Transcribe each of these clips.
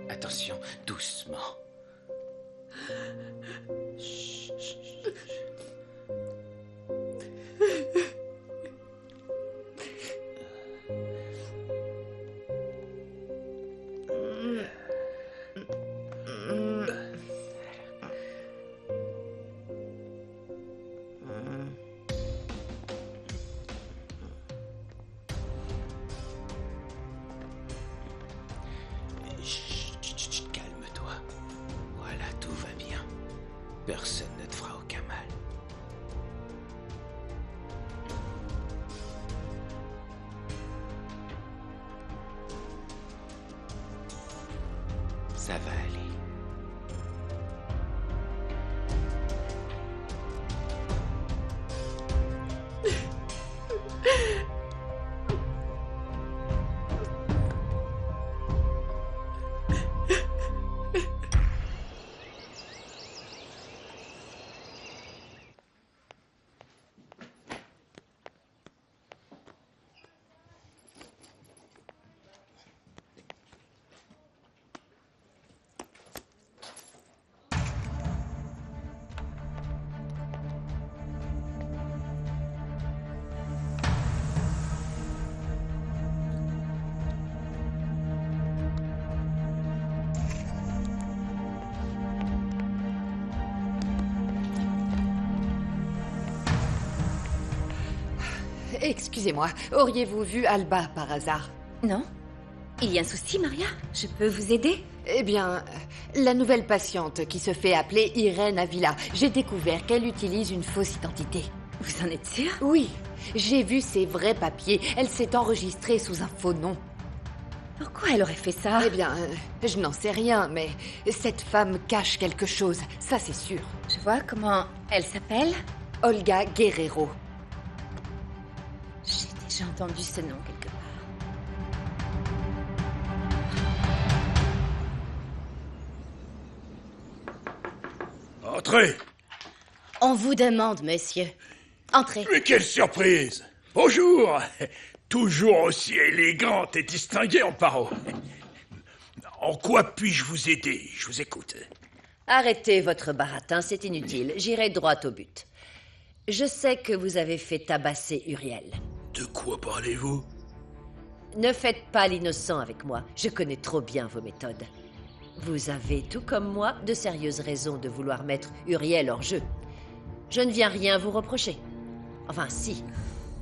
Attention, doucement. Chut, chut, chut. Chut, calme-toi. Voilà, tout va bien. Personne ne te fera aucun mal. Ça va aller. Excusez-moi, auriez-vous vu Alba par hasard? Non? Il y a un souci, Maria? Je peux vous aider? Eh bien, la nouvelle patiente qui se fait appeler Irène Avila, j'ai découvert qu'elle utilise une fausse identité. Vous en êtes sûr? Oui, j'ai vu ses vrais papiers. Elle s'est enregistrée sous un faux nom. Pourquoi elle aurait fait ça? Eh bien, je n'en sais rien, mais cette femme cache quelque chose, ça c'est sûr. Je vois comment elle s'appelle. Olga Guerrero. J'ai déjà entendu ce nom quelque part. Entrez! On vous demande, monsieur. Entrez. Mais quelle surprise! Bonjour! Toujours aussi élégante et distinguée en paro. En quoi puis-je vous aider? Je vous écoute. Arrêtez votre baratin, c'est inutile. J'irai droit au but. Je sais que vous avez fait tabasser Uriel. De quoi parlez-vous? Ne faites pas l'innocent avec moi. Je connais trop bien vos méthodes. Vous avez, tout comme moi, de sérieuses raisons de vouloir mettre Uriel hors jeu. Je ne viens rien vous reprocher. Enfin, si.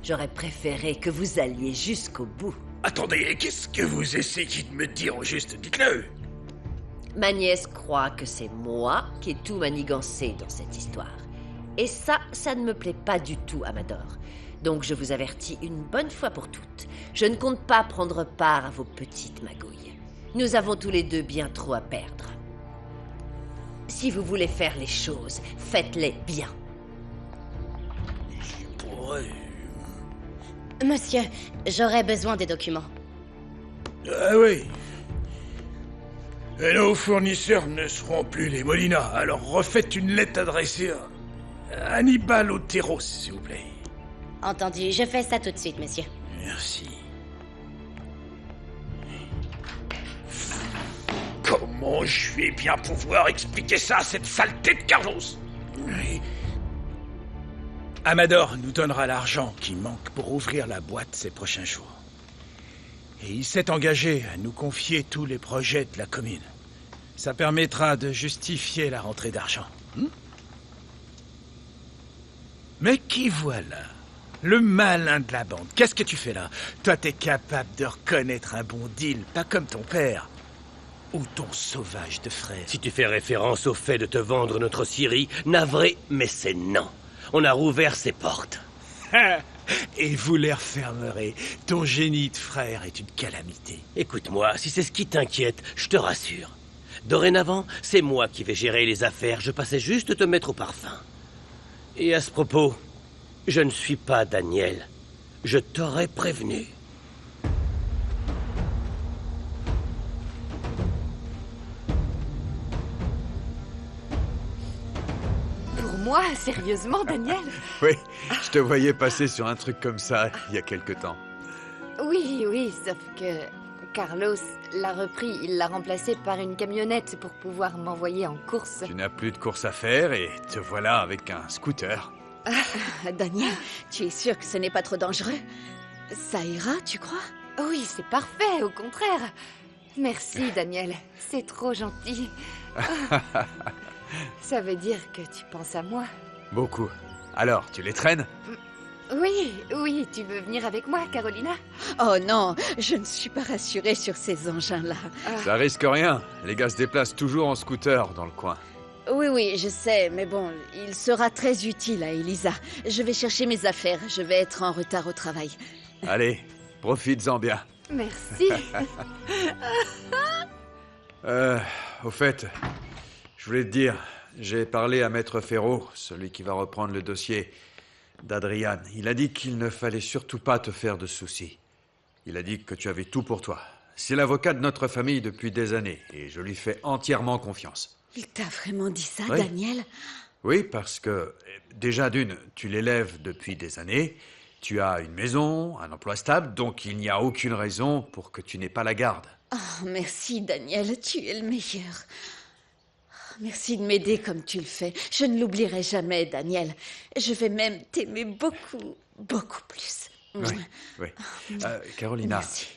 J'aurais préféré que vous alliez jusqu'au bout. Attendez, qu'est-ce que vous essayez de me dire au juste? Dites-le! Ma nièce croit que c'est moi qui ai tout manigancé dans cette histoire. Et ça ne me plaît pas du tout, Amador. Donc je vous avertis une bonne fois pour toutes. Je ne compte pas prendre part à vos petites magouilles. Nous avons tous les deux bien trop à perdre. Si vous voulez faire les choses, faites-les bien. J'y pourrais... Monsieur, j'aurais besoin des documents. Ah oui. Et nos fournisseurs ne seront plus les Molina, alors refaites une lettre adressée à Hannibal Otero, s'il vous plaît. Entendu, je fais ça tout de suite, monsieur. Merci. Comment je vais bien pouvoir expliquer ça à cette saleté de Carlos? Oui. Amador nous donnera l'argent qui manque pour ouvrir la boîte ces prochains jours. Et il s'est engagé à nous confier tous les projets de la commune. Ça permettra de justifier la rentrée d'argent. Mais qui voilà? Le malin de la bande. Qu'est-ce que tu fais là? Toi, t'es capable de reconnaître un bon deal, pas comme ton père. ou ton sauvage de frère? Si tu fais référence au fait de te vendre notre Syrie, navré, mais c'est non. On a rouvert ses portes. Et vous les refermerez. Ton génie de frère est une calamité. Écoute-moi, si c'est ce qui t'inquiète, je te rassure. Dorénavant, c'est moi qui vais gérer les affaires. Je passais juste te mettre au parfum. Et à ce propos, je ne suis pas Daniel. Je t'aurais prévenu. Pour moi, sérieusement, Daniel? Oui, je te voyais passer sur un truc comme ça il y a quelque temps. Oui, sauf que Carlos l'a repris. Il l'a remplacé par une camionnette pour pouvoir m'envoyer en course. Tu n'as plus de course à faire et te voilà avec un scooter. Daniel, tu es sûr que ce n'est pas trop dangereux? Ça ira, tu crois? Oui, c'est parfait, au contraire. Merci, Daniel. C'est trop gentil. Ça veut dire que tu penses à moi? Beaucoup. Alors, tu les traînes? Oui, tu veux venir avec moi, Carolina? Oh non, je ne suis pas rassurée sur ces engins-là. Ça risque rien. Les gars se déplacent toujours en scooter dans le coin. Oui, je sais, mais bon, il sera très utile à Elisa. Je vais chercher mes affaires, je vais être en retard au travail. Allez, profites-en bien. Merci. Au fait, je voulais te dire, j'ai parlé à Maître Ferraud, celui qui va reprendre le dossier d'Adrian. Il a dit qu'il ne fallait surtout pas te faire de soucis. Il a dit que tu avais tout pour toi. C'est l'avocat de notre famille depuis des années, et je lui fais entièrement confiance. Il t'a vraiment dit ça, Oui. Daniel? Oui, parce que, déjà d'une, tu l'élèves depuis des années, tu as une maison, un emploi stable, donc il n'y a aucune raison pour que tu n'aies pas la garde. Oh, merci, Daniel, tu es le meilleur. Merci de m'aider comme tu le fais. Je ne l'oublierai jamais, Daniel. Je vais même t'aimer beaucoup, beaucoup plus. Oui. Carolina, Merci.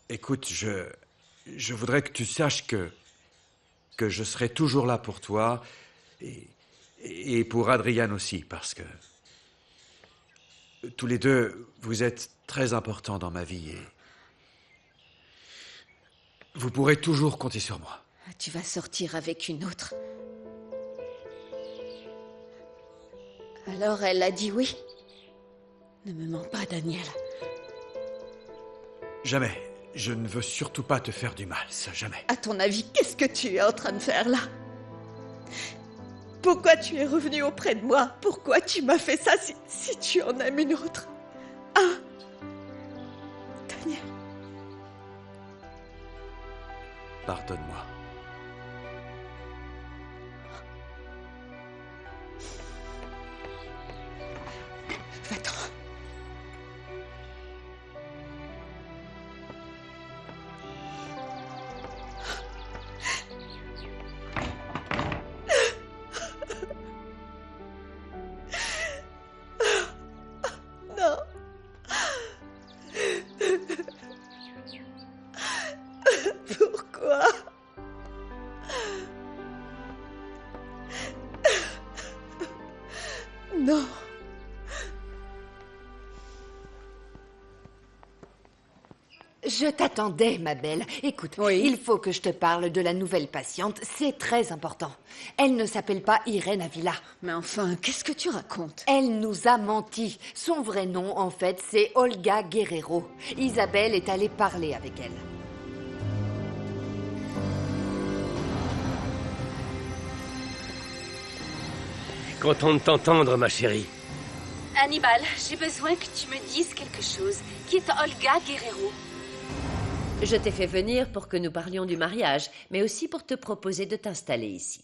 écoute, je voudrais que tu saches que je serai toujours là pour toi et pour Adrian aussi, parce que tous les deux, vous êtes très importants dans ma vie et vous pourrez toujours compter sur moi. Tu vas sortir avec une autre. Alors elle a dit oui. Ne me mens pas, Daniel. Jamais. Je ne veux surtout pas te faire du mal, ça jamais. À ton avis, qu'est-ce que tu es en train de faire là? Pourquoi tu es revenu auprès de moi? Pourquoi tu m'as fait ça si tu en aimes une autre? Hein? Daniel. Pardonne-moi. Va-t'en. Non. Pourquoi? Non. Je t'attendais, ma belle. Écoute, Oui. il faut que je te parle de la nouvelle patiente. C'est très important. Elle ne s'appelle pas Irène Avila. Mais enfin, qu'est-ce que tu racontes? Elle nous a menti. Son vrai nom, en fait, c'est Olga Guerrero. Isabelle est allée parler avec elle. Content de t'entendre, ma chérie. Hannibal, j'ai besoin que tu me dises quelque chose. Qui est Olga Guerrero? Je t'ai fait venir pour que nous parlions du mariage, mais aussi pour te proposer de t'installer ici.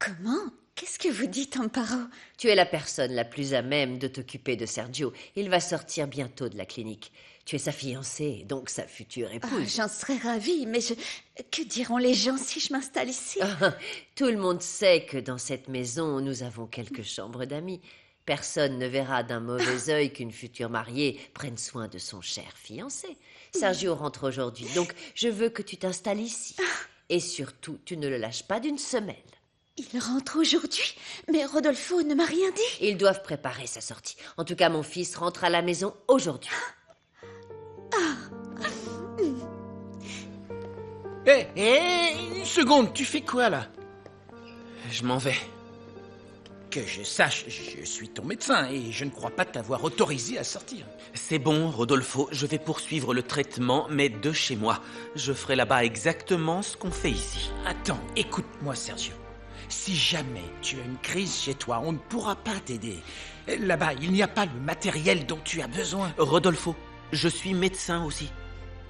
Comment? Qu'est-ce que vous dites, Amparo? Tu es la personne la plus à même de t'occuper de Sergio. Il va sortir bientôt de la clinique. Tu es sa fiancée, donc sa future Ah, épouse. j'en serais ravie, mais que diront les gens si je m'installe ici? Tout le monde sait que dans cette maison, nous avons quelques chambres d'amis. Personne ne verra d'un mauvais œil qu'une future mariée prenne soin de son cher fiancé. Sergio rentre aujourd'hui, donc je veux que tu t'installes ici. Et surtout, tu ne le lâches pas d'une semelle. Il rentre aujourd'hui? Mais Rodolfo ne m'a rien dit. Ils doivent préparer sa sortie. En tout cas, mon fils rentre à la maison aujourd'hui. Une seconde, tu fais quoi là? Je m'en vais. Que je sache, je suis ton médecin et je ne crois pas t'avoir autorisé à sortir. C'est bon, Rodolfo, je vais poursuivre le traitement, mais de chez moi. Je ferai là-bas exactement ce qu'on fait ici. Attends, écoute-moi, Sergio. Si jamais tu as une crise chez toi, on ne pourra pas t'aider. Là-bas, il n'y a pas le matériel dont tu as besoin. Rodolfo, je suis médecin aussi.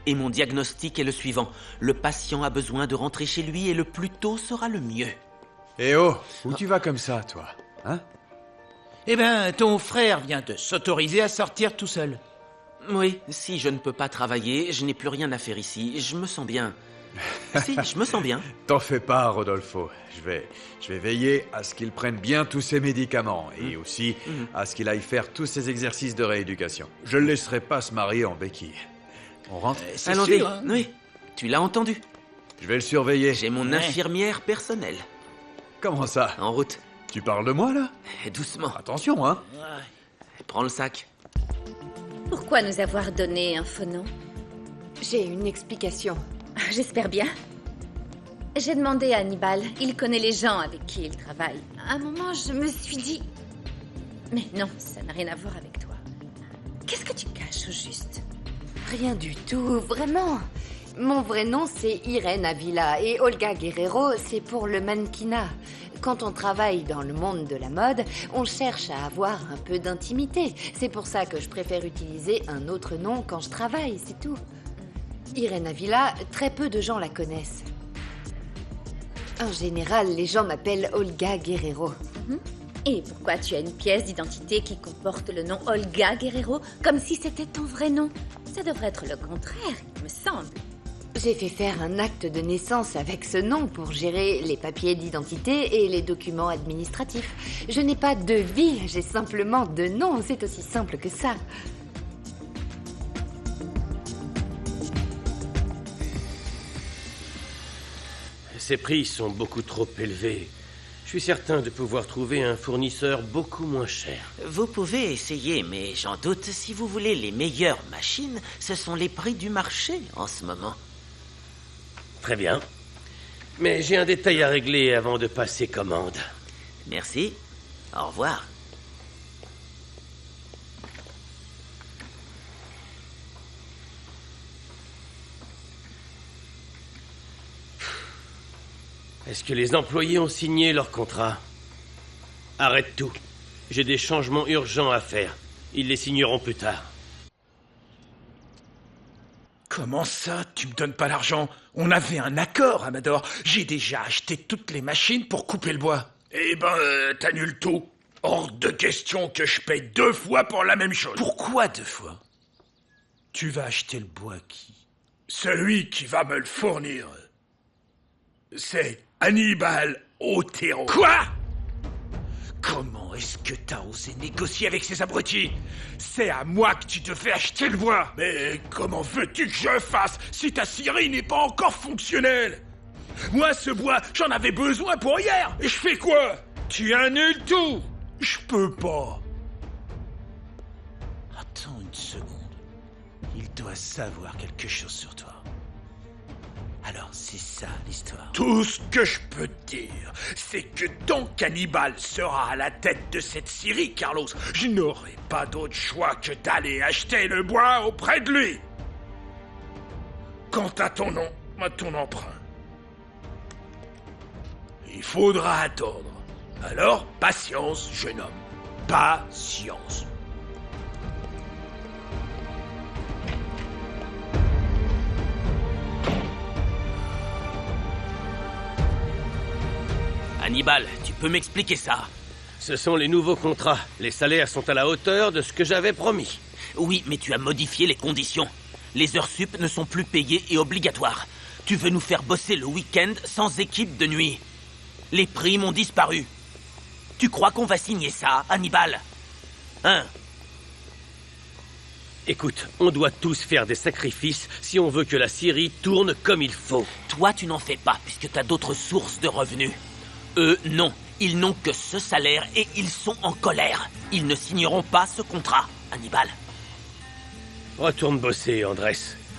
Et mon diagnostic est le suivant. Le patient a besoin de rentrer chez lui et le plus tôt sera le mieux. Eh oh, où tu vas comme ça, toi? Hein? Eh ben, ton frère vient de s'autoriser à sortir tout seul. Oui, si je ne peux pas travailler, je n'ai plus rien à faire ici. Je me sens bien. Si, je me sens bien. T'en fais pas, Rodolfo. Je vais veiller à ce qu'il prenne bien tous ses médicaments et aussi à ce qu'il aille faire tous ses exercices de rééducation. Je le laisserai pas se marier en béquille. On rentre? C'est Allons, sûr, hein? oui, tu l'as entendu. Je vais le surveiller. J'ai mon infirmière personnelle. Comment ça? En route. Tu parles de moi, là? Doucement. Attention, hein? Prends le sac. Pourquoi nous avoir donné un faux nom? J'ai une explication. J'espère bien. J'ai demandé à Hannibal. Il connaît les gens avec qui il travaille. À un moment, je me suis dit... Mais non, ça n'a rien à voir avec toi. Qu'est-ce que tu caches au juste? Rien du tout, vraiment. Mon vrai nom, c'est Irene Avila et Olga Guerrero, c'est pour le mannequinat. Quand on travaille dans le monde de la mode, on cherche à avoir un peu d'intimité. C'est pour ça que je préfère utiliser un autre nom quand je travaille, c'est tout. Irene Avila, très peu de gens la connaissent. En général, les gens m'appellent Olga Guerrero. Et pourquoi tu as une pièce d'identité qui comporte le nom Olga Guerrero, comme si c'était ton vrai nom? Ça devrait être le contraire, il me semble. J'ai fait faire un acte de naissance avec ce nom pour gérer les papiers d'identité et les documents administratifs. Je n'ai pas de vie, j'ai simplement deux noms, c'est aussi simple que ça. Ces prix sont beaucoup trop élevés. Je suis certain de pouvoir trouver un fournisseur beaucoup moins cher. Vous pouvez essayer, mais j'en doute. Si vous voulez les meilleures machines, ce sont les prix du marché en ce moment. Très bien. Mais j'ai un détail à régler avant de passer commande. Merci. Au revoir. Est-ce que les employés ont signé leur contrat? Arrête tout. J'ai des changements urgents à faire. Ils les signeront plus tard. Comment ça, tu me donnes pas l'argent? On avait un accord, Amador. J'ai déjà acheté toutes les machines pour couper le bois. Eh ben, t'annules tout. Hors de question que je paye 2 fois pour la même chose. Pourquoi 2 fois? Tu vas acheter le bois qui? Celui qui va me le fournir, c'est Hannibal Otero. Quoi? Comment est-ce que t'as osé négocier avec ces abrutis? C'est à moi que tu te fais acheter le bois. Mais comment veux-tu que je fasse si ta scierie n'est pas encore fonctionnelle? Moi, ce bois, j'en avais besoin pour hier. Et je fais quoi? Tu annules tout. Je peux pas. Attends une seconde. Il doit savoir quelque chose sur toi. Alors, c'est ça l'histoire. Tout ce que je peux te dire, c'est que tant qu'Hannibal sera à la tête de cette scierie, Carlos, je n'aurai pas d'autre choix que d'aller acheter le bois auprès de lui. Quant à ton nom, à ton emprunt, il faudra attendre. Alors, patience, jeune homme. Patience. Hannibal, tu peux m'expliquer ça? Ce sont les nouveaux contrats. Les salaires sont à la hauteur de ce que j'avais promis. Oui, mais tu as modifié les conditions. Les heures sup ne sont plus payées et obligatoires. Tu veux nous faire bosser le week-end sans équipe de nuit. Les primes ont disparu. Tu crois qu'on va signer ça, Hannibal? Hein? Écoute, on doit tous faire des sacrifices si on veut que la scierie tourne comme il faut. Toi, tu n'en fais pas, puisque tu as d'autres sources de revenus. Eux, non. Ils n'ont que ce salaire et ils sont en colère. Ils ne signeront pas ce contrat, Hannibal. Retourne bosser, Andrés.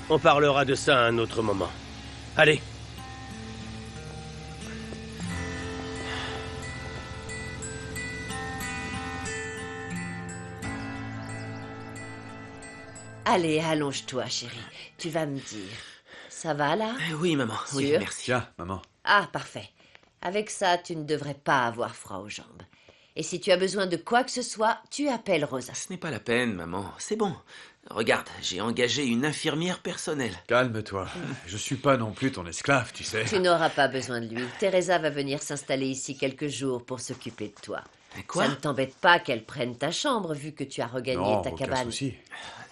On parlera de ça à un autre moment. Allez, Allez, allonge-toi, chérie. Tu vas me dire. Ça va, là? Oui, maman. Oui, Sûr? merci. Tiens, maman. Ah, parfait. Avec ça, tu ne devrais pas avoir froid aux jambes. Et si tu as besoin de quoi que ce soit, tu appelles Rosa. Ce n'est pas la peine, maman. C'est bon. Regarde, j'ai engagé une infirmière personnelle. Calme-toi. Je suis pas non plus ton esclave, tu sais. Tu n'auras pas besoin de lui. Teresa va venir s'installer ici quelques jours pour s'occuper de toi. Quoi? Ça ne t'embête pas qu'elle prenne ta chambre vu que tu as regagné Non, ta aucun cabane. souci.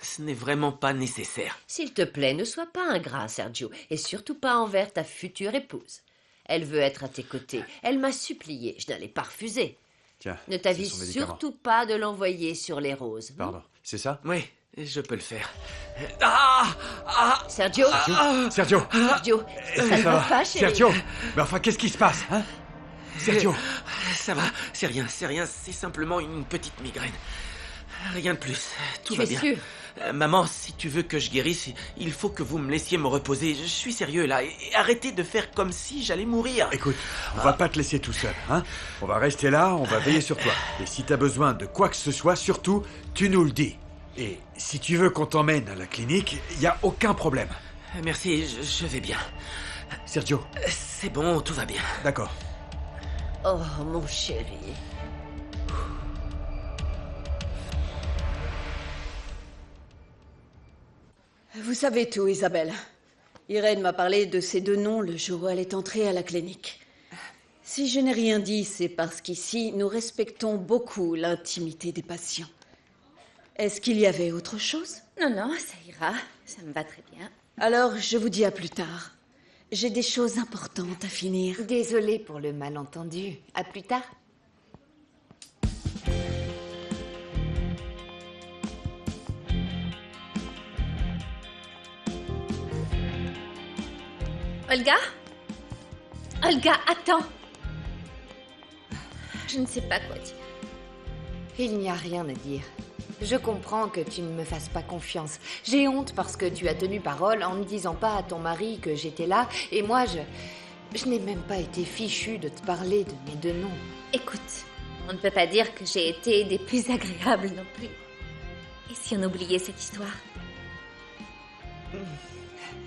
Ce n'est vraiment pas nécessaire. S'il te plaît, ne sois pas ingrat, Sergio, et surtout pas envers ta future épouse. Elle veut être à tes côtés. Elle m'a supplié. Je n'allais pas refuser. Tiens, Ne c'est t'avise son médicament. surtout pas de l'envoyer sur les roses. Pardon, c'est ça? Oui, je peux le faire. Ah! Sergio, Sergio! Sergio, ça ne va pas, chérie. Sergio! Mais enfin, qu'est-ce qui se passe, hein? Sergio! Ça va, c'est rien, c'est simplement une petite migraine. Rien de plus, tout Tu va es bien. sûr? Maman, si tu veux que je guérisse, il faut que vous me laissiez me reposer. Je suis sérieux là, et arrêtez de faire comme si j'allais mourir. Écoute, on va pas te laisser tout seul, hein? On va rester là, on va veiller sur toi. Et si t'as besoin de quoi que ce soit, surtout, tu nous le dis. Et si tu veux qu'on t'emmène à la clinique, y a aucun problème. Merci, je vais bien. Sergio, C'est bon, tout va bien. d'accord. Oh, mon chéri. Vous savez tout, Isabelle. Irène m'a parlé de ces deux noms le jour où elle est entrée à la clinique. Si je n'ai rien dit, c'est parce qu'ici, nous respectons beaucoup l'intimité des patients. Est-ce qu'il y avait autre chose? Non, non, ça ira. Ça me va très bien. Alors, je vous dis à plus tard. J'ai des choses importantes à finir. Désolée pour le malentendu. À plus tard. Olga? Olga, attends. Je ne sais pas quoi dire. Il n'y a rien à dire. Je comprends que tu ne me fasses pas confiance. J'ai honte parce que tu as tenu parole en ne disant pas à ton mari que j'étais là. Et moi, je n'ai même pas été fichue de te parler de mes deux noms. Écoute, on ne peut pas dire que j'ai été des plus agréables non plus. Et si on oubliait cette histoire?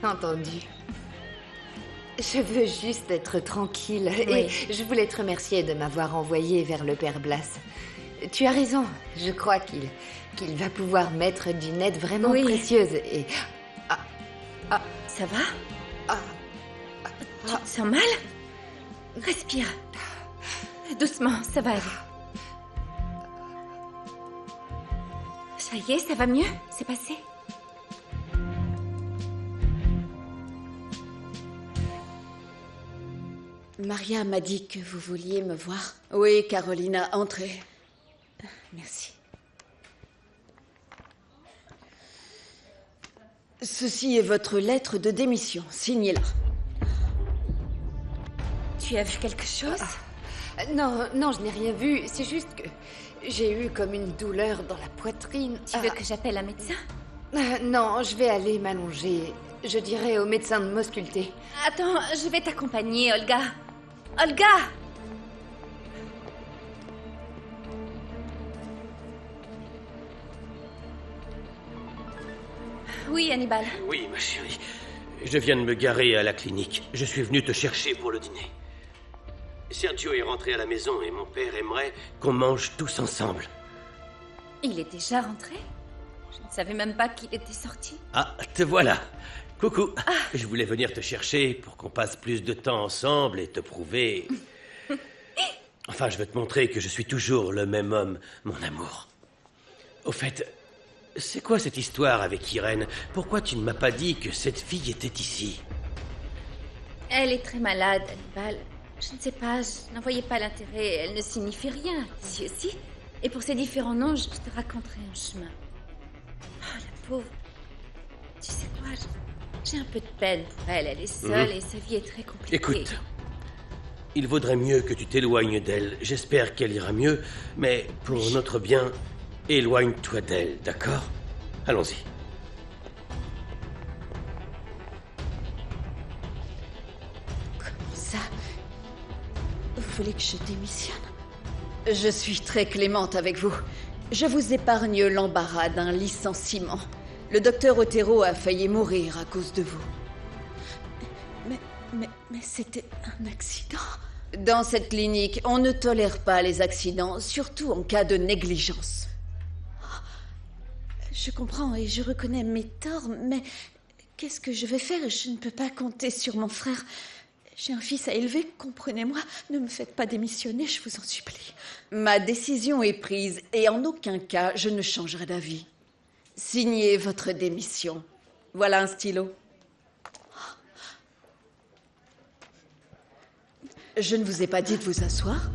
Entendu. Je veux juste être tranquille. Oui. Et je voulais te remercier de m'avoir envoyé vers le père Blas. Tu as raison. Je crois qu'il va pouvoir mettre d'une aide vraiment Oui. précieuse. Et Ça va? Tu te sens mal? Respire. Doucement, ça va aller. Ça y est, ça va mieux? C'est passé? Maria m'a dit que vous vouliez me voir. Oui, Carolina, entrez. Merci. Ceci est votre lettre de démission. Signez-la. Tu as vu quelque chose? non, je n'ai rien vu. C'est juste que j'ai eu comme une douleur dans la poitrine. Tu veux que j'appelle un médecin? Non, je vais aller m'allonger. Je dirai au médecin de m'ausculter. Attends, je vais t'accompagner, Olga. Olga! Oui, Hannibal. Oui, ma chérie. Je viens de me garer à la clinique. Je suis venu te chercher pour le dîner. Sergio est rentré à la maison et mon père aimerait qu'on mange tous ensemble. Il est déjà rentré? Je ne savais même pas qu'il était sorti. Ah, te voilà. Coucou. Je voulais venir te chercher pour qu'on passe plus de temps ensemble et te prouver... Enfin, je veux te montrer que je suis toujours le même homme, mon amour. Au fait, c'est quoi cette histoire avec Irène? Pourquoi tu ne m'as pas dit que cette fille était ici? Elle est très malade, Hannibal. Je ne sais pas, je n'en voyais pas l'intérêt. Elle ne signifie rien, ici aussi. Et pour ces différents noms, je te raconterai en chemin. Oh, la pauvre. Tu sais quoi, j'ai un peu de peine pour elle. Elle est seule et sa vie est très compliquée. Écoute, il vaudrait mieux que tu t'éloignes d'elle. J'espère qu'elle ira mieux, mais pour notre bien, éloigne-toi d'elle, d'accord? Allons-y. Comment ça? Vous voulez que je démissionne? Je suis très clémente avec vous. Je vous épargne l'embarras d'un licenciement. Le docteur Otero a failli mourir à cause de vous. Mais c'était un accident. Dans cette clinique, on ne tolère pas les accidents, surtout en cas de négligence. Je comprends et je reconnais mes torts, mais qu'est-ce que je vais faire? Je ne peux pas compter sur mon frère. J'ai un fils à élever, comprenez-moi. Ne me faites pas démissionner, je vous en supplie. Ma décision est prise et en aucun cas je ne changerai d'avis. Signez votre démission. Voilà un stylo. Je ne vous ai pas dit de vous asseoir?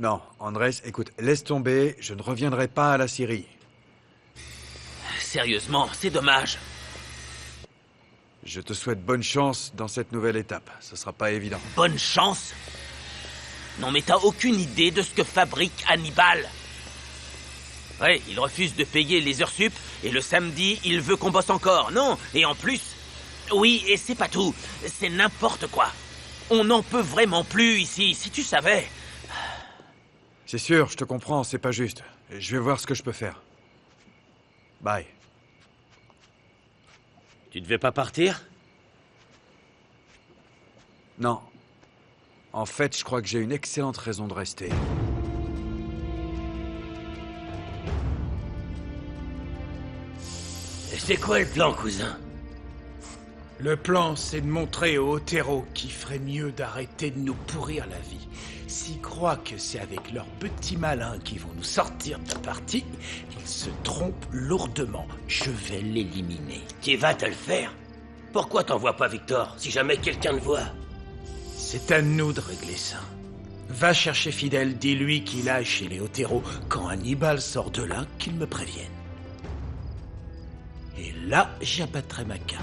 Non, Andrés, écoute, laisse tomber, je ne reviendrai pas à la Syrie. Sérieusement, c'est dommage. Je te souhaite bonne chance dans cette nouvelle étape. Ce sera pas évident. Bonne chance? Non mais t'as aucune idée de ce que fabrique Hannibal. Ouais, il refuse de payer les heures sup, et le samedi, il veut qu'on bosse encore. Non, et en plus... Oui, et c'est pas tout. C'est n'importe quoi. On n'en peut vraiment plus ici, si tu savais. C'est sûr, je te comprends, c'est pas juste. Je vais voir ce que je peux faire. Bye. Tu devais pas partir? Non. En fait, je crois que j'ai une excellente raison de rester. C'est quoi le plan, cousin? Le plan, c'est de montrer au Otero qu'il ferait mieux d'arrêter de nous pourrir la vie. S'ils croient que c'est avec leurs petits malins qu'ils vont nous sortir de la partie, ils se trompent lourdement. Je vais l'éliminer. Tu vas te le faire? Pourquoi t'envoies pas Victor, si jamais quelqu'un le voit? C'est à nous de régler ça. Va chercher Fidel, dis-lui qu'il aille chez les Otero. Quand Hannibal sort de là, qu'il me prévienne. Et là, j'abattrai ma carte.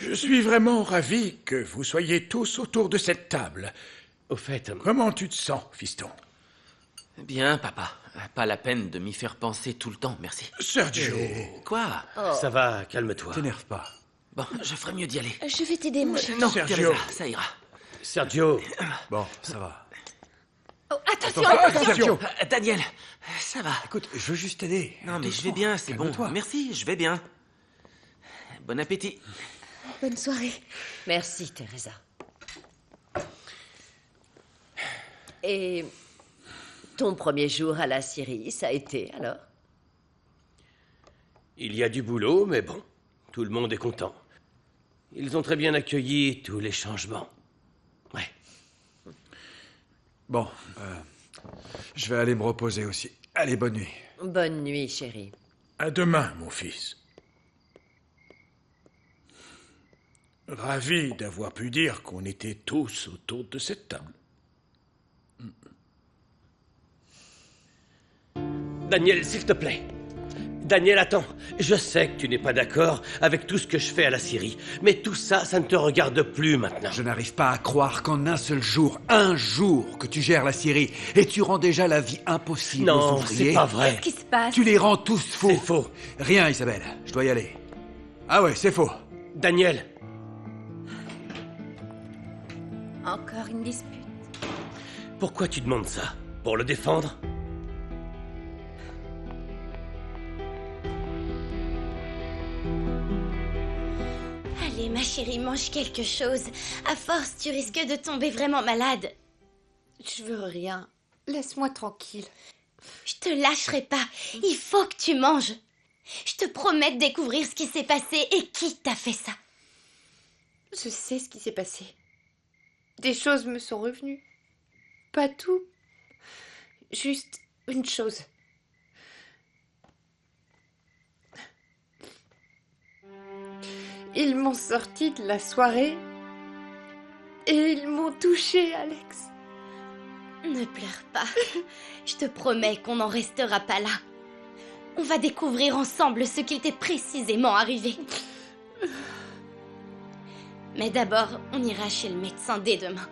Je suis vraiment ravi que vous soyez tous autour de cette table. Au fait... Comment tu te sens, fiston? Bien, papa. Pas la peine de m'y faire penser tout le temps, merci. Sergio! Quoi? Ça va, calme-toi. T'énerve pas. Bon, je ferais mieux d'y aller. Je vais t'aider, mon chéri. Non, Sergio. Teresa, ça ira. Sergio! Bon, ça va. Oh, attention, Sergio! Daniel, ça va. Écoute, je veux juste t'aider. Non, mais je vais bien, c'est bon. Calme-toi. Merci, je vais bien. Bon appétit. Bonne soirée. Merci, Teresa. Et ton premier jour à la Syrie, ça a été, alors? Il y a du boulot, mais bon, tout le monde est content. Ils ont très bien accueilli tous les changements. Ouais. Bon, je vais aller me reposer aussi. Allez, bonne nuit. Bonne nuit, chérie. À demain, mon fils. Ravi d'avoir pu dire qu'on était tous autour de cette table. Daniel, s'il te plaît. Daniel, attends. Je sais que tu n'es pas d'accord avec tout ce que je fais à la Syrie, mais tout ça, ça ne te regarde plus maintenant. Je n'arrive pas à croire qu'en un seul jour, que tu gères la Syrie, et tu rends déjà la vie impossible aux Non, ouvriers. c'est pas vrai. Qu'est-ce qui se passe? Tu les rends tous faux. C'est faux. Rien, Isabelle. Je dois y aller. Ah ouais, c'est faux. Daniel, Encore une dispute. pourquoi tu demandes ça? Pour le défendre? Allez, ma chérie, mange quelque chose. À force, tu risques de tomber vraiment malade. Je veux rien. Laisse-moi tranquille. Je te lâcherai pas. Il faut que tu manges. Je te promets de découvrir ce qui s'est passé et qui t'a fait ça. Je sais ce qui s'est passé. Des choses me sont revenues. Pas tout. juste une chose. Ils m'ont sorti de la soirée et ils m'ont touché, Alex. Ne pleure pas. Je te promets qu'on n'en restera pas là. On va découvrir ensemble ce qui t'est précisément arrivé. Mais d'abord, on ira chez le médecin dès demain.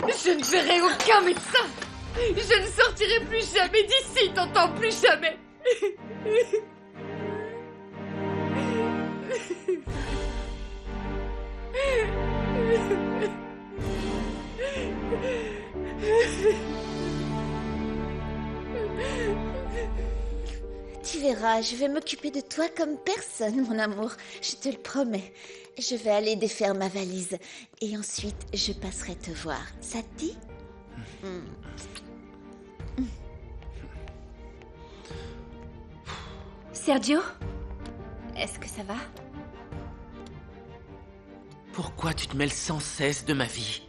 Je ne verrai aucun médecin. Je ne sortirai plus jamais d'ici, t'entends, plus jamais. Tu verras, je vais m'occuper de toi comme personne, mon amour. Je te le promets. Je vais aller défaire ma valise. Et ensuite, je passerai te voir. Ça te dit? Sergio? Est-ce que ça va? Pourquoi tu te mêles sans cesse de ma vie?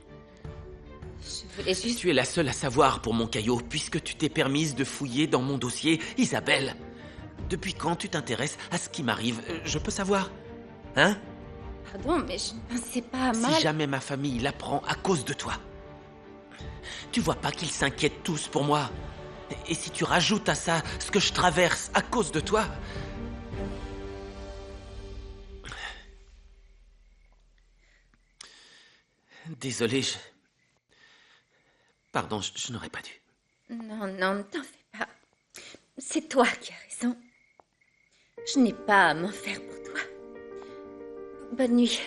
Je voulais juste... Tu es la seule à savoir pour mon caillot, puisque tu t'es permise de fouiller dans mon dossier, Isabelle. Depuis quand tu t'intéresses à ce qui m'arrive? Je peux savoir? Hein? Pardon, mais je ne pensais pas mal... Si jamais ma famille l'apprend à cause de toi, tu vois pas qu'ils s'inquiètent tous pour moi? Et si tu rajoutes à ça ce que je traverse à cause de toi... Désolé, Pardon, je n'aurais pas dû. Non, ne t'en fais pas. C'est toi qui as raison. Je n'ai pas à m'en faire pour toi. Bonne nuit.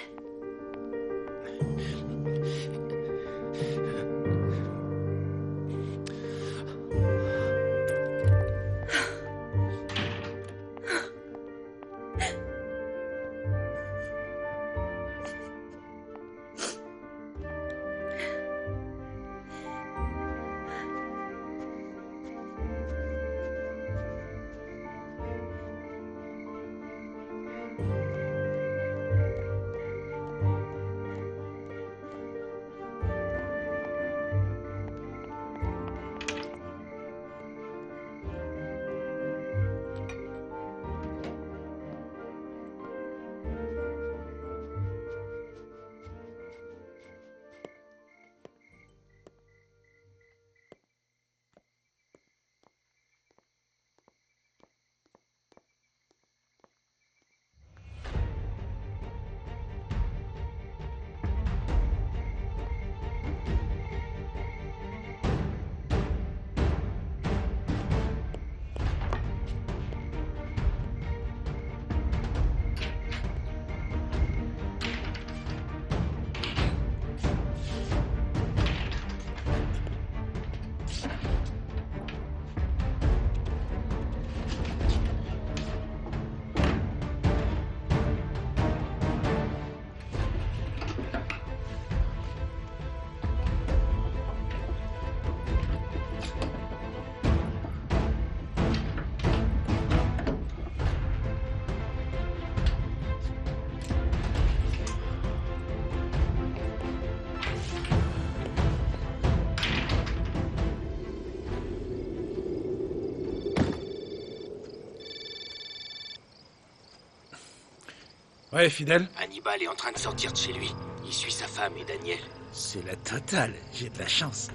Ouais, Fidèle? Hannibal est en train de sortir de chez lui. Il suit sa femme et Daniel. C'est la totale, j'ai de la chance.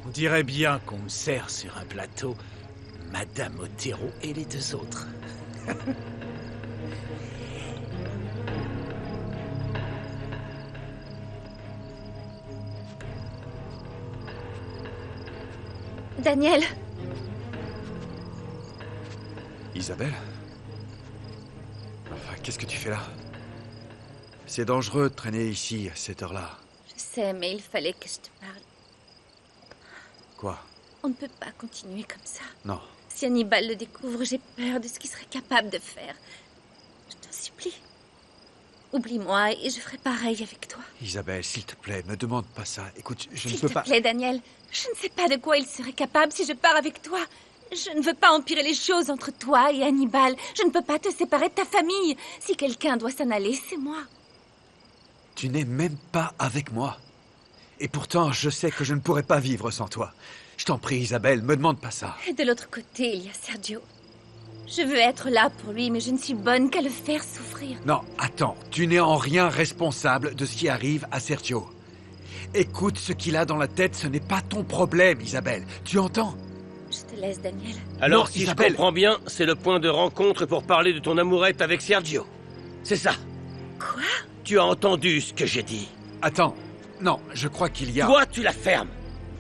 On dirait bien qu'on me sert sur un plateau Madame Otero et les deux autres. Daniel! Isabelle? Enfin, qu'est-ce que tu fais là? C'est dangereux de traîner ici à cette heure-là. Je sais, mais il fallait que je te parle. Quoi? On ne peut pas continuer comme ça. Non. Si Hannibal le découvre, j'ai peur de ce qu'il serait capable de faire. Je t'en supplie. Oublie-moi et je ferai pareil avec toi. Isabelle, s'il te plaît, me demande pas ça. Écoute, je ne peux S'il te pas... plaît, Daniel, je ne sais pas de quoi il serait capable si je pars avec toi. Je ne veux pas empirer les choses entre toi et Hannibal. Je ne peux pas te séparer de ta famille. Si quelqu'un doit s'en aller, c'est moi. Tu n'es même pas avec moi. Et pourtant, je sais que je ne pourrais pas vivre sans toi. Je t'en prie, Isabelle, me demande pas ça. Et de l'autre côté, il y a Sergio. Je veux être là pour lui, mais je ne suis bonne qu'à le faire souffrir. Non, attends, tu n'es en rien responsable de ce qui arrive à Sergio. Écoute ce qu'il a dans la tête, ce n'est pas ton problème, Isabelle. Tu entends? Je te laisse, Daniel. Alors, Non, si Isabelle. je comprends bien, c'est le point de rencontre pour parler de ton amourette avec Sergio. C'est ça. Quoi? Tu as entendu ce que j'ai dit. Attends, non, je crois qu'il y a... Toi, tu la fermes.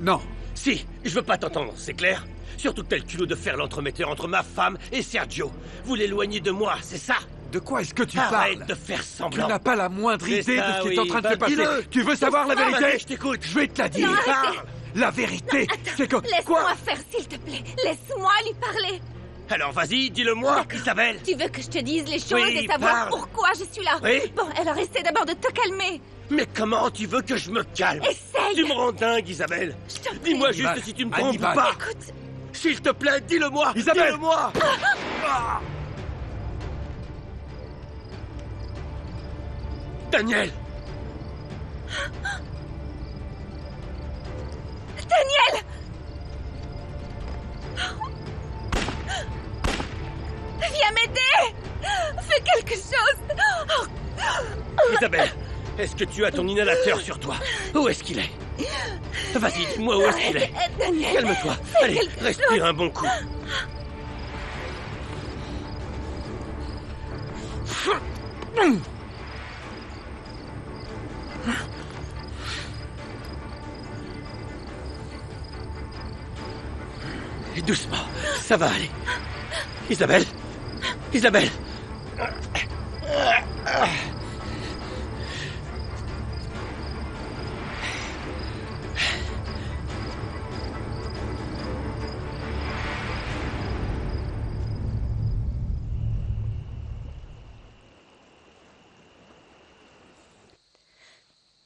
Non. Si, je veux pas t'entendre, c'est clair? Surtout que t'as le culot de faire l'entremetteur entre ma femme et Sergio. Vous l'éloignez de moi, c'est ça? De quoi est-ce que tu Arrête parles? de faire Tu semblant. n'as pas la moindre C'est idée ça, de ce qui est en oui. train de Bah, se passer. dis-le. Tu veux savoir la Vas-y, vérité? je t'écoute. Je vais te la dire. Non, arrêtez. La vérité, c'est que... Laisse-moi faire, s'il te plaît. Laisse-moi lui parler. Alors vas-y, dis-le-moi, Isabelle. Tu veux que je te dise les choses Oui, et savoir parle. pourquoi je suis là? Oui. Bon, alors essaie d'abord de te calmer. Mais comment tu veux que je me calme? Essaye. Tu me rends dingue, Isabelle. Dis-moi juste Hannibal, si tu me trompes ou Hannibal. pas. Écoute, S'il te plaît, dis-le-moi. Isabelle. Dis-le-moi. Ah. Daniel. Daniel! Viens m'aider! Fais quelque chose! Isabelle, est-ce que tu as ton inhalateur sur toi? Où est-ce qu'il est? Vas-y, dis-moi où est-ce qu'il est. Daniel! Calme-toi. Fais Allez, quelque respire un bon coup. Et doucement, ça va aller. Isabelle? Isabelle?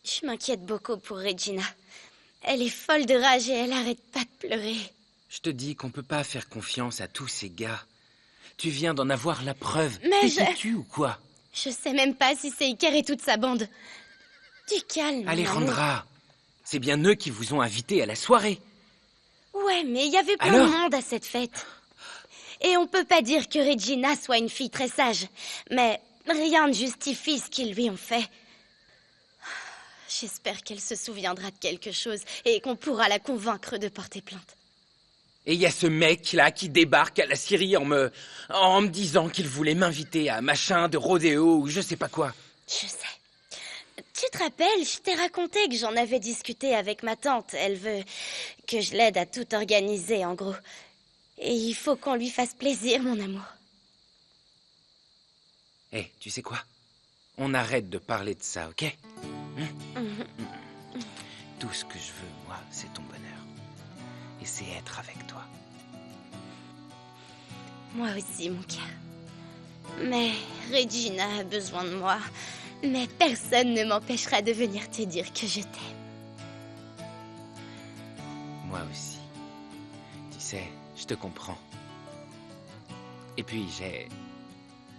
Je m'inquiète beaucoup pour Regina. Elle est folle de rage et elle arrête pas de pleurer. Je te dis qu'on peut pas faire confiance à tous ces gars. Tu viens d'en avoir la preuve. Mais T'es têtu ou quoi? Je sais même pas si c'est Iker et toute sa bande. Du calme, mon amour. Alejandra, c'est bien eux qui vous ont invité à la soirée. Ouais, mais il y avait plein Alors de monde à cette fête. Et on peut pas dire que Regina soit une fille très sage. Mais rien ne justifie ce qu'ils lui ont fait. J'espère qu'elle se souviendra de quelque chose et qu'on pourra la convaincre de porter plainte. Et il y a ce mec-là qui débarque à la Syrie en me disant qu'il voulait m'inviter à machin de rodéo ou je sais pas quoi. Je sais. Tu te rappelles, je t'ai raconté que j'en avais discuté avec ma tante. Elle veut que je l'aide à tout organiser, en gros. Et il faut qu'on lui fasse plaisir, mon amour. Eh, tu sais quoi? On arrête de parler de ça, ok? Tout ce que je veux, moi, c'est ton bonheur. Et c'est être avec toi. Moi aussi, mon cœur. Mais Regina a besoin de moi. Mais personne ne m'empêchera de venir te dire que je t'aime. Moi aussi. Tu sais, je te comprends. Et puis,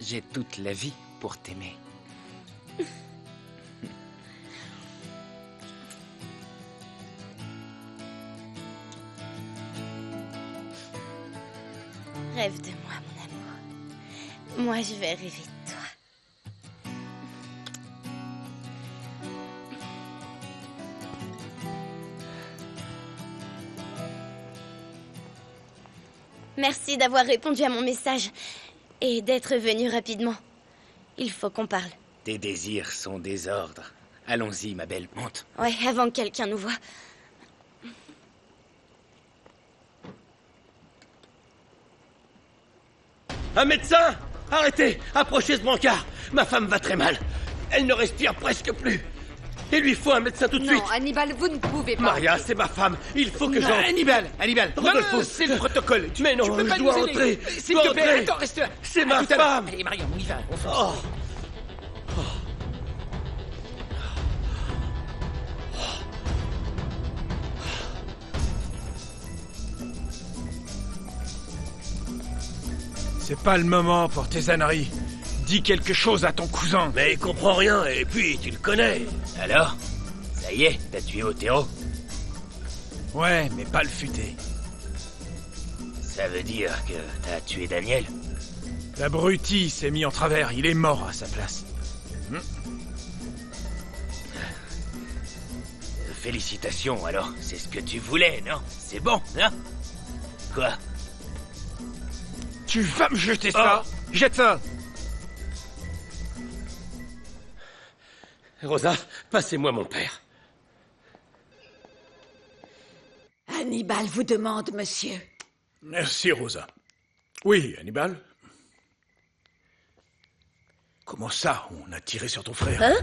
j'ai toute la vie pour t'aimer. Rêve de moi, mon amour. Moi, je vais rêver de toi. Merci d'avoir répondu à mon message et d'être venu rapidement. Il faut qu'on parle. Tes désirs sont des ordres. Allons-y, ma belle, monte. Ouais, avant que quelqu'un nous voie. Un médecin! Arrêtez! Approchez ce brancard! Ma femme va très mal. Elle ne respire presque plus. Il lui faut un médecin tout de suite. Non, Hannibal, vous ne pouvez pas. Maria, c'est ma femme. Il faut que j'entre. Hannibal! Rodolfo, c'est le protocole. Mais non, tu peux pas je dois nous aider. rentrer. Je S'il dois te plaît, rentrer. attends, reste là. C'est ma tout à l'heure. femme. Allez, Maria, on y va. On fonce. Oh. C'est pas le moment pour tes âneries. Dis quelque chose à ton cousin. Mais il comprend rien, et puis tu le connais. Alors? Ça y est, t'as tué Otero? Ouais, mais pas le futé. Ça veut dire que t'as tué Daniel? L'abruti s'est mis en travers, il est mort à sa place. Félicitations, alors. C'est ce que tu voulais, non? C'est bon, hein? Quoi? Tu vas me jeter ça? Jette ça! Rosa, passez-moi mon père. Hannibal vous demande, monsieur. Merci, Rosa. Oui, Hannibal? Comment ça, on a tiré sur ton frère? Hein?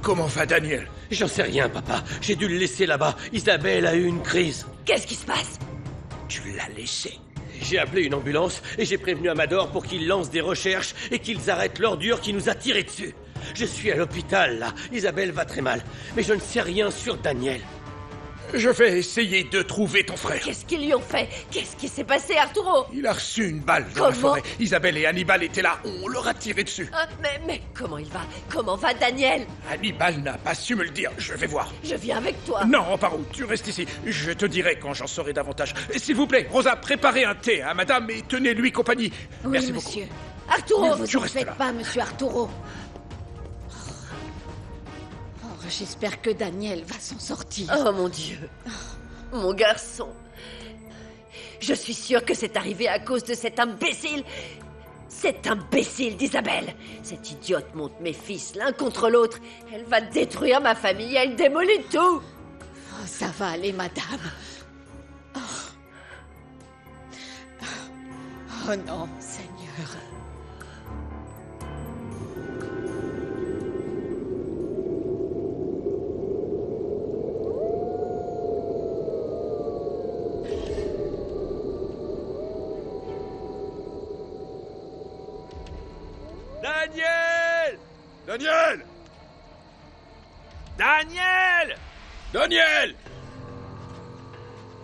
Comment va Daniel? J'en sais rien, papa. J'ai dû le laisser là-bas. Isabelle a eu une crise. Qu'est-ce qui se passe? Tu l'as laissé? J'ai appelé une ambulance et j'ai prévenu Amador pour qu'il lance des recherches et qu'ils arrêtent l'ordure qui nous a tiré dessus. Je suis à l'hôpital, là. Isabelle va très mal. Mais je ne sais rien sur Daniel. Je vais essayer de trouver ton frère. Qu'est-ce qu'ils lui ont fait? Qu'est-ce qui s'est passé, Arturo? Il a reçu une balle dans la forêt. Isabelle et Hannibal étaient là. On leur a tiré dessus. Mais comment il va? Comment va Daniel? Hannibal n'a pas su me le dire. Je vais voir. Je viens avec toi. Non, Paro, tu restes ici. Je te dirai quand j'en saurai davantage. S'il vous plaît, Rosa, préparez un thé à madame et tenez-lui compagnie. Oui, Merci monsieur. beaucoup. Arturo, ne tu vous en restes faites là. pas, monsieur Arturo. Oh, j'espère que Daniel va s'en sortir. Oh mon Dieu. Mon garçon. Je suis sûre que c'est arrivé à cause de cet imbécile. Cet imbécile d'Isabelle. Cette idiote monte mes fils l'un contre l'autre. Elle va détruire ma famille. Elle démolit tout. Oh, ça va aller, madame. Oh non, Seigneur. Daniel! Daniel! Daniel! Daniel!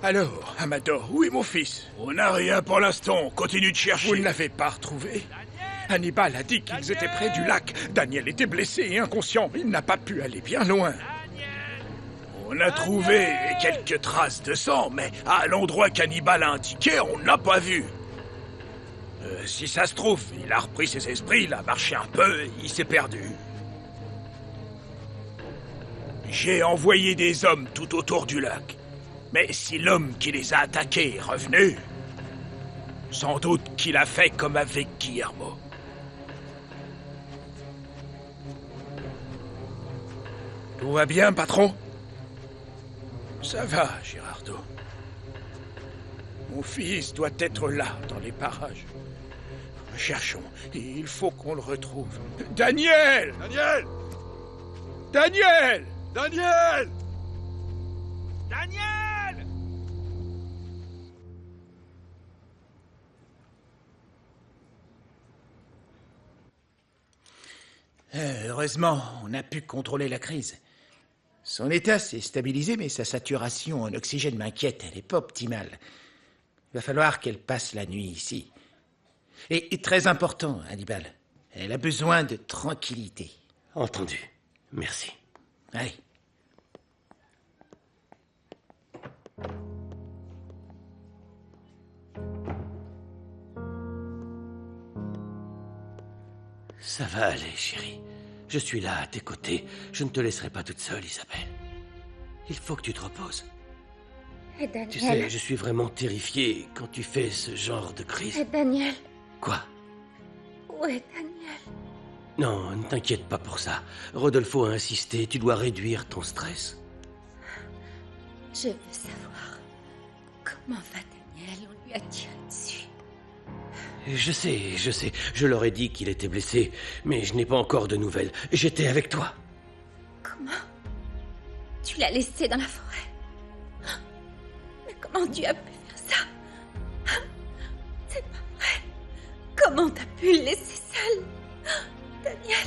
Alors, Amador, où est mon fils? On n'a rien pour l'instant, on continue de chercher. Vous ne l'avez pas retrouvé? Hannibal a dit qu'ils étaient près du lac. Daniel était blessé et inconscient. Il n'a pas pu aller bien loin. On a trouvé quelques traces de sang, mais à l'endroit qu'Hannibal a indiqué, on ne l'a pas vu. Si ça se trouve, il a repris ses esprits, il a marché un peu, il s'est perdu. J'ai envoyé des hommes tout autour du lac. Mais si l'homme qui les a attaqués est revenu, sans doute qu'il a fait comme avec Guillermo. Tout va bien, patron? Ça va, Girardo. Mon fils doit être là, dans les parages. Cherchons, il faut qu'on le retrouve. Daniel! Daniel! Daniel! Daniel! Daniel! Heureusement, on a pu contrôler la crise. Son état s'est stabilisé, mais sa saturation en oxygène m'inquiète. Elle n'est pas optimale. Il va falloir qu'elle passe la nuit ici. Et très important, Hannibal, elle a besoin de tranquillité. Entendu. Merci. Allez. Ça va aller, chérie. Je suis là, à tes côtés. Je ne te laisserai pas toute seule, Isabelle. Il faut que tu te reposes. Et Daniel... Tu sais, je suis vraiment terrifié quand tu fais ce genre de crise. Et Daniel... Quoi? Où est Daniel? Non, ne t'inquiète pas pour ça. Rodolfo a insisté, tu dois réduire ton stress. Je veux savoir comment va Daniel. On lui a tiré dessus. Je sais. Je leur ai dit qu'il était blessé, mais je n'ai pas encore de nouvelles. J'étais avec toi. Comment? Tu l'as laissé dans la forêt? Mais comment tu as pu faire ça? C'est pas vrai. Comment t'as pu le laisser seul? Daniel...